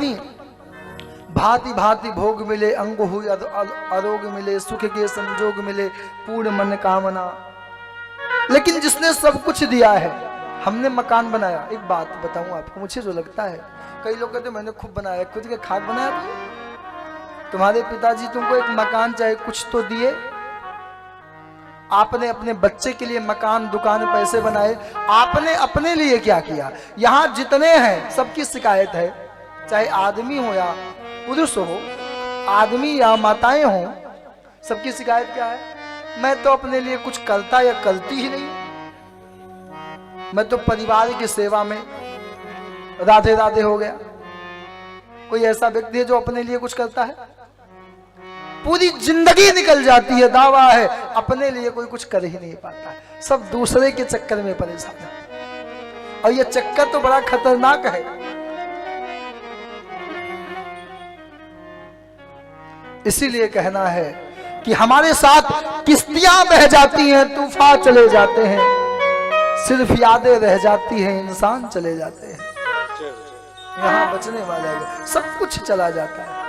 पत्नी भांति भांति भोग मिले, अंग हुई आरोग्य मिले, सुख के संजोग मिले, पूर्ण मन कामना। लेकिन जिसने सब कुछ दिया है, हमने मकान बनाया। एक बात बताऊं आपको, मुझे जो लगता है, कई लोग कहते मैंने खुद बनाया, खुद के खाक बनाया। तुम्हारे पिताजी तुमको एक मकान चाहे कुछ तो दिए, आपने अपने बच्चे के लिए मकान, दुकान, पैसे बनाए, आपने अपने लिए क्या किया? यहां जितने हैं सबकी शिकायत है, चाहे आदमी हो या पुरुष हो, आदमी या माताएं हो, सबकी शिकायत क्या है? मैं तो अपने लिए कुछ करता या करती ही नहीं, मैं तो परिवार की सेवा में राधे राधे हो गया। कोई ऐसा व्यक्ति है जो अपने लिए कुछ करता है? पूरी जिंदगी निकल जाती है, दावा है, अपने लिए कोई कुछ कर ही नहीं पाता है, सब दूसरे के चक्कर में परेशान है। और ये चक्कर तो बड़ा खतरनाक है। इसीलिए कहना है कि हमारे साथ किश्तियां बह जाती हैं, तूफान चले जाते हैं, सिर्फ यादें रह जाती हैं, इंसान चले जाते हैं, यहां बचने वाला है, सब कुछ चला जाता है।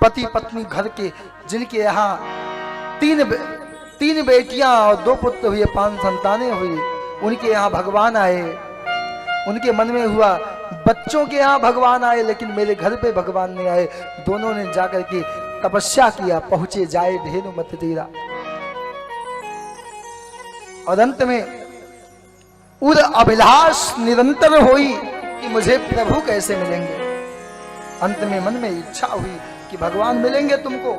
पति पत्नी घर के, जिनके यहाँ तीन बेटियां और 2 पुत्र हुए, 5 संतानें हुई, उनके यहाँ भगवान आए। उनके मन में हुआ बच्चों के यहाँ भगवान आए, लेकिन मेरे घर पे भगवान नहीं आए। दोनों ने जाकर के तपस्या किया, पहुंचे जाए धेनु मत तेरा। और अंत में उर अभिलाष निरंतर हुई कि मुझे प्रभु कैसे मिलेंगे। अंत में मन में इच्छा हुई कि भगवान मिलेंगे तुमको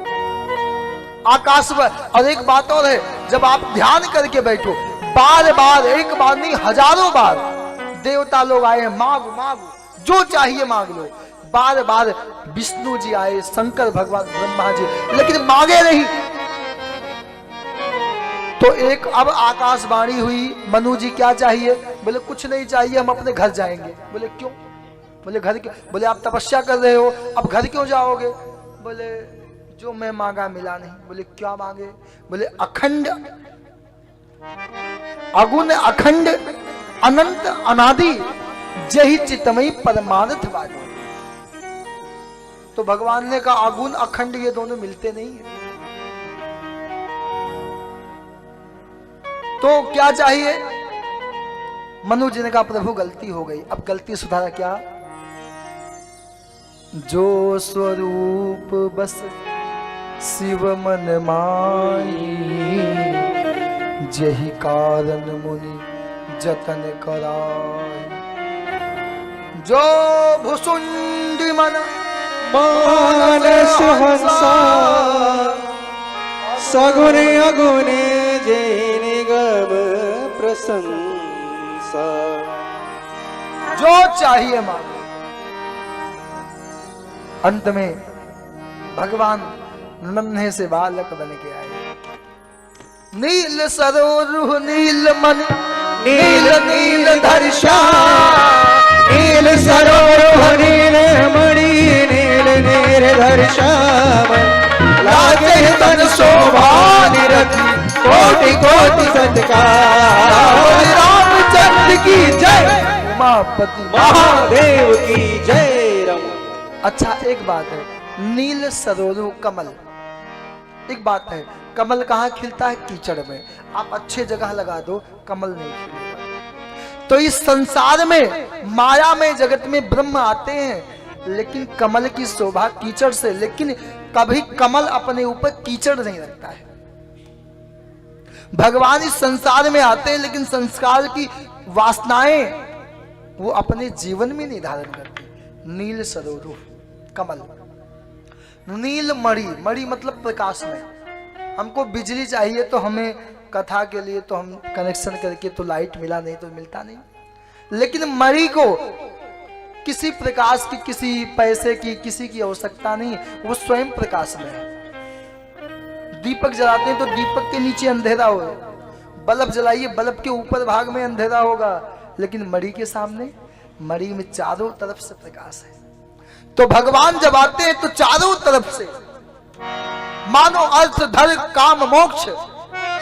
आकाश में। और एक बात और है, जब आप ध्यान करके बैठो, बार बार, एक बार नहीं, हजारों बार देवता लोग आए, मांगो मांगो, जो चाहिए मांग लो। बार बार विष्णु जी आए, शंकर भगवान, ब्रह्मा जी, लेकिन मांगे नहीं। तो एक अब आकाशवाणी हुई, मनु जी क्या चाहिए? बोले कुछ नहीं चाहिए, हम अपने घर जाएंगे। बोले क्यों? बोले घर क्यों? बोले आप तपस्या कर रहे हो, अब घर क्यों जाओगे? बोले जो मैं मांगा मिला नहीं। बोले क्या मांगे? बोले अखंड अगुण, अखंड अनंत अनादि जही चितमयी परमार्थ वाली। तो भगवान ने कहा अगुण अखंड ये दोनों मिलते नहीं है, तो क्या चाहिए? मनु जी ने कहा प्रभु गलती हो गई। अब गलती सुधारा क्या? जो स्वरूप बस शिव मन माई, जही कारण मुनि जतन कराई। जो भुसुंडी मन मानस हंसा, सगुने अगुने जे निगम प्रशंसा। जो चाहिए मांगो। अंत में भगवान नन्हे से बालक बन के आए। नील सरोरुह नील मन, नील नील धर्षा, नील सरोरुह नील मणि, नील नील धर्षा, लागे तन शोभा निरति, कोटि कोटि सत्कार। रामचंद्र की जय, उमापति महादेव की जय। रम। अच्छा एक बात है, नील सरोरुह कमल, एक बात है, कमल कहाँ खिलता है? कीचड़ में। आप अच्छे जगह लगा दो, कमल नहीं खिलेगा। तो इस संसार में, माया में, जगत में ब्रह्म आते हैं, लेकिन कमल की शोभा कीचड़ से, लेकिन कभी कमल अपने ऊपर कीचड़ नहीं रखता है। भगवान इस संसार में आते हैं, लेकिन संस्कार की वासनाएं वो अपने जीवन में नहीं धारण करते। नील सरोरुह कमल, नील मणि, मणि मतलब प्रकाश में। हमको बिजली चाहिए तो हमें कथा के लिए तो हम कनेक्शन करके तो लाइट मिला, नहीं तो मिलता नहीं। लेकिन मणि को किसी प्रकाश की, किसी पैसे की, किसी की आवश्यकता नहीं, वो स्वयं प्रकाश में है। दीपक जलाते हैं तो दीपक के नीचे अंधेरा हो, बल्ब जलाइए, बल्ब के ऊपर भाग में अंधेरा होगा, लेकिन मणि के सामने, मणि में चारों तरफ से प्रकाश है। तो भगवान जब आते हैं तो चारों तरफ से मानो अर्थ धर्म काम मोक्ष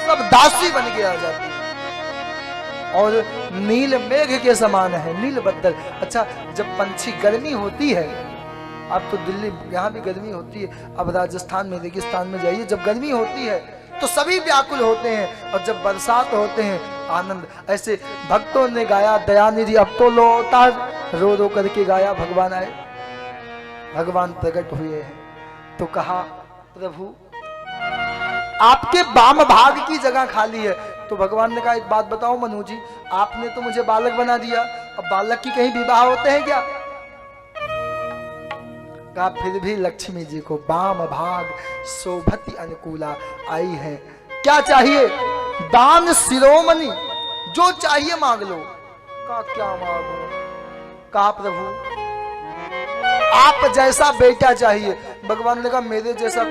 सब दासी बन के आ जाती है। और नील मेघ के समान है, नील बदल। अच्छा, जब पंछी गर्मी होती है, अब तो दिल्ली यहाँ भी गर्मी होती है, अब राजस्थान में रेगिस्तान में जाइए, जब गर्मी होती है तो सभी व्याकुल होते हैं, और जब बरसात होते हैं आनंद। ऐसे भक्तों ने गाया, दयानिधि अब तो लौटा, रो रो करके गाया, भगवान आए, भगवान प्रकट हुए हैं। तो कहा प्रभु आपके वाम भाग की जगह खाली है। तो भगवान ने कहा एक बात बताओ मनु जी, आपने तो मुझे बालक बना दिया, अब बालक की कहीं विवाह होते हैं क्या? कहा फिर भी लक्ष्मी जी को वाम भाग शोभति अनुकूला आई है, क्या चाहिए? दान शिरोमणि, जो चाहिए मांग लो। कहा क्या मांगो? कहा प्रभु आप जैसा बेटा चाहिए। भगवान ने कहा मेरे जैसा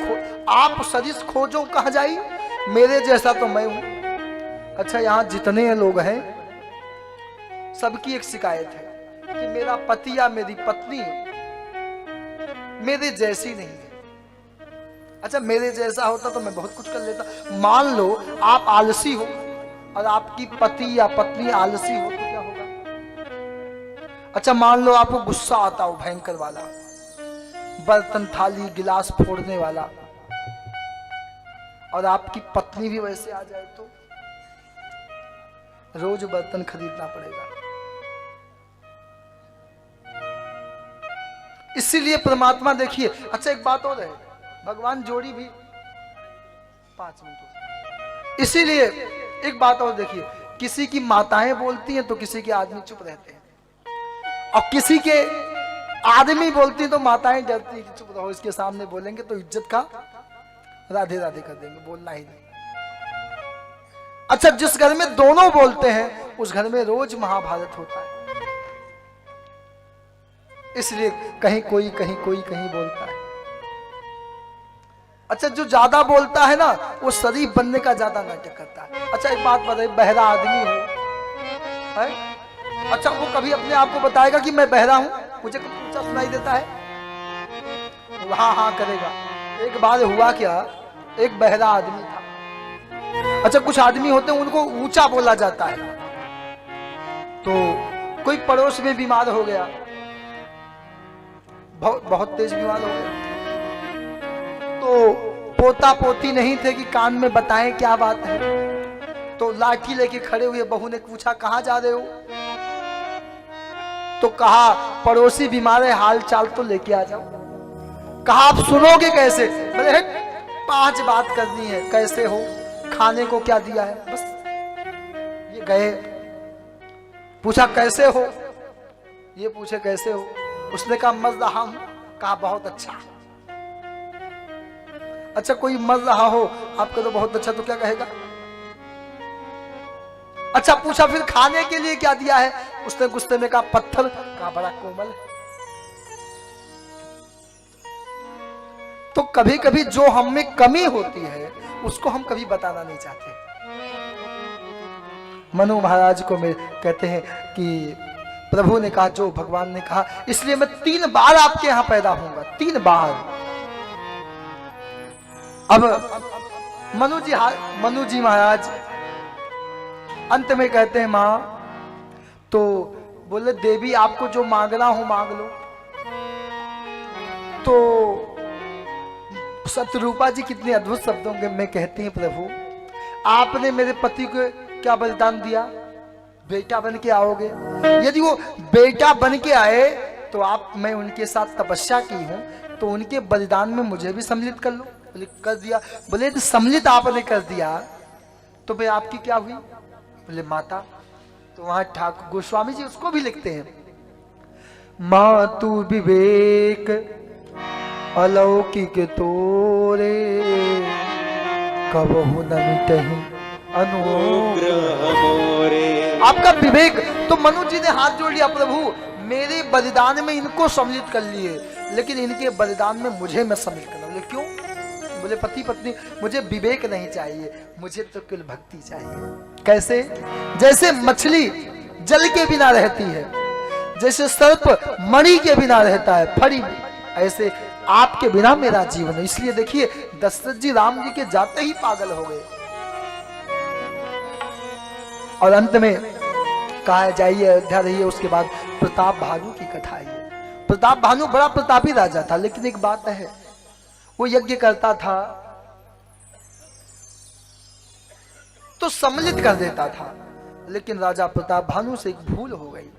आप सदिश खोजो कहा जाई, मेरे जैसा तो मैं हूं। अच्छा, यहां जितने लोग हैं सबकी एक शिकायत है कि मेरा पति या मेरी पत्नी मेरे जैसी नहीं है। अच्छा, मेरे जैसा होता तो मैं बहुत कुछ कर लेता। मान लो आप आलसी हो और आपकी पति या पत्नी आलसी हो तो क्या होगा? अच्छा, मान लो आपको गुस्सा आता हो भयंकर वाला, बर्तन थाली गिलास फोड़ने वाला, और आपकी पत्नी भी वैसे आ जाए तो रोज बर्तन खरीदना पड़ेगा। इसीलिए परमात्मा देखिए, अच्छा एक बात और है, भगवान जोड़ी भी 5 मिनट। इसीलिए एक बात और देखिए, किसी की माताएं बोलती हैं तो किसी के आदमी चुप रहते हैं, और किसी के आदमी बोलती हैं तो माताएं डरती हैं कि चुप रहो, इसके सामने बोलेंगे तो इज्जत का राधे राधे कर देंगे, बोलना ही नहीं। अच्छा, जिस घर में दोनों बोलते हैं उस घर में रोज महाभारत होता है। इसलिए कहीं कोई कहीं कोई कहीं बोलता है। अच्छा, जो ज्यादा बोलता है ना वो शरीफ बनने का ज्यादा नाटक करता है। अच्छा एक बात बताइए, बहरा आदमी हो है? अच्छा, वो कभी अपने आप को बताएगा कि मैं बहरा हूं, मुझे कुछ ऊंचा सुनाई देता है? हाँ हाँ करेगा। एक बार हुआ क्या, एक बहरा आदमी था। अच्छा, कुछ आदमी होते हैं उनको ऊंचा बोला जाता है। तो कोई पड़ोस में बीमार हो गया, बहुत तेज बीमार हो गया, तो पोता पोती नहीं थे कि कान में बताएं क्या बात है। तो लाठी लेके खड़े हुए बहू ने पूछा कहां जा रहे हो? तो कहा पड़ोसी बीमार है, हाल चाल तो लेके आ जाओ। कहा आप सुनोगे कैसे? बोले 5 बात करनी है। कैसे हो? खाने को क्या दिया है? बस ये गए। पूछा कैसे हो? ये पूछे कैसे हो? उसने कहा मर रहा हूं। कहा बहुत अच्छा। अच्छा, कोई मर रहा हो आपका तो बहुत अच्छा, तो क्या कहेगा? अच्छा, पूछा फिर खाने के लिए क्या दिया है? उसने गुस्से में कहा पत्थर। कहा बड़ा कोमल। तो कभी कभी जो हम में कमी होती है उसको हम कभी बताना नहीं चाहते। मनु महाराज को मैं कहते हैं कि प्रभु ने कहा जो भगवान ने कहा, इसलिए मैं 3 बार आपके यहां पैदा होऊंगा, 3 बार। अब मनु जी महाराज अंत में कहते हैं मां, तो बोले देवी आपको जो मांगना हो मांग लो। तो सतरूपा जी कितने अद्भुत शब्दों में कहती हैं प्रभु आपने मेरे पति को क्या बलिदान दिया? बेटा बन के आओगे। यदि वो बेटा बन के आए तो आप, मैं उनके साथ तपस्या की हूं तो उनके बलिदान में मुझे भी सम्मिलित कर लो। बोले कर दिया। बोले यदि सम्मिलित आपने कर दिया तो भाई आपकी क्या हुई? बोले माता। तो वहां ठाकुर गोस्वामी जी उसको भी लिखते हैं, मां तू विवेक अलौकिक तोरे, कबहु न मिटहि अनुग्रह मोरे। आपका विवेक। तो मनु जी ने हाथ जोड़ लिया, प्रभु मेरे बलिदान में इनको सम्मिलित कर लिए, लेकिन इनके बलिदान में मुझे मैं सम्मिलित करना। बोले क्यों? बोले पति पत्नी, मुझे विवेक नहीं चाहिए, मुझे तो केवल भक्ति चाहिए। कैसे? जैसे मछली जल के बिना रहती है, जैसे सर्प मणि के बिना रहता है, फड़ी, ऐसे आपके बिना मेरा जीवन है। इसलिए देखिए दशरथ जी राम जी के जाते ही पागल हो गए। और अंत में कहा जाइए अयोध्या रहिए। उसके बाद प्रताप भानु की कथा है। प्रताप भानु बड़ा प्रतापी राजा था, लेकिन एक बात है, वो यज्ञ करता था तो सम्मिलित कर देता था, लेकिन राजा प्रताप भानु से एक भूल हो गई।